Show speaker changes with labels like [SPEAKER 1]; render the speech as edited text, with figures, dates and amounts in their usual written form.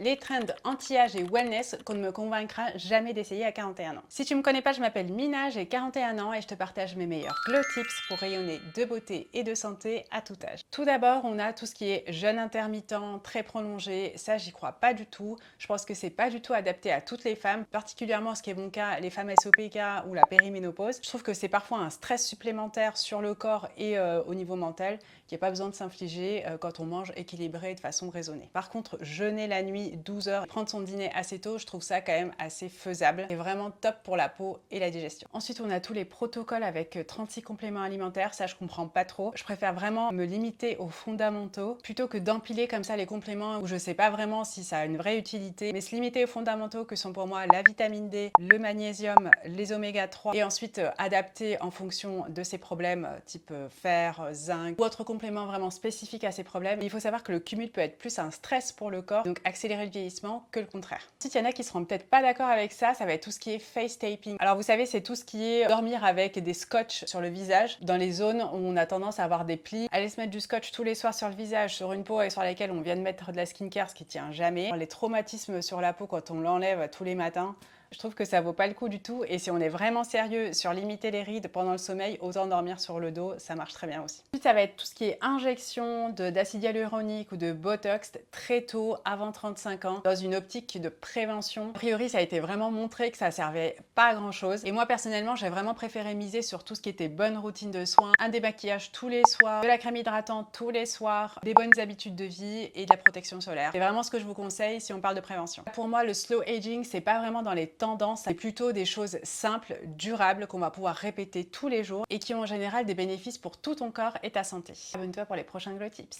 [SPEAKER 1] Les trends anti-âge et wellness qu'on ne me convaincra jamais d'essayer à 41 ans. Si tu me connais pas, je m'appelle Mina, j'ai 41 ans et je te partage mes meilleurs glow tips pour rayonner de beauté et de santé à tout âge. Tout d'abord, on a tout ce qui est jeûne intermittent, très prolongé. Ça, j'y crois pas du tout. Je pense que c'est pas du tout adapté à toutes les femmes, particulièrement ce qui est mon cas, les femmes SOPK ou la périménopause. Je trouve que c'est parfois un stress supplémentaire sur le corps et au niveau mental qu'il n'y a pas besoin de s'infliger quand on mange équilibré de façon raisonnée. Par contre, jeûner la nuit 12 heures, prendre son dîner assez tôt, je trouve ça quand même assez faisable et vraiment top pour la peau et la digestion. Ensuite, on a tous les protocoles avec 36 compléments alimentaires, ça je comprends pas trop. Je préfère vraiment me limiter aux fondamentaux plutôt que d'empiler comme ça les compléments où je sais pas vraiment si ça a une vraie utilité, mais se limiter aux fondamentaux que sont pour moi la vitamine D, le magnésium, les oméga 3 et ensuite adapter en fonction de ces problèmes type fer, zinc ou autres compléments vraiment spécifiques à ces problèmes. Il faut savoir que le cumul peut être plus un stress pour le corps, donc accélérer le vieillissement que le contraire. Ensuite, il y en a qui seront peut-être pas d'accord avec ça, ça va être tout ce qui est face taping. Alors vous savez, c'est tout ce qui est dormir avec des scotch sur le visage, dans les zones où on a tendance à avoir des plis. Aller se mettre du scotch tous les soirs sur le visage, sur une peau et sur laquelle on vient de mettre de la skincare, ce qui tient jamais. Les traumatismes sur la peau quand on l'enlève tous les matins, je trouve que ça vaut pas le coup du tout et si on est vraiment sérieux sur limiter les rides pendant le sommeil, autant dormir sur le dos, ça marche très bien aussi. Ensuite, ça va être tout ce qui est injection d'acide hyaluronique ou de botox très tôt, avant 35 ans, dans une optique de prévention. A priori, ça a été vraiment montré que ça servait pas à grand chose et moi personnellement, j'ai vraiment préféré miser sur tout ce qui était bonne routine de soins, un démaquillage tous les soirs, de la crème hydratante tous les soirs, des bonnes habitudes de vie et de la protection solaire. C'est vraiment ce que je vous conseille si on parle de prévention. Pour moi, le slow aging, c'est pas vraiment dans les tendances, c'est plutôt des choses simples, durables, qu'on va pouvoir répéter tous les jours et qui ont en général des bénéfices pour tout ton corps et ta santé. Abonne-toi pour les prochains Glow Tips.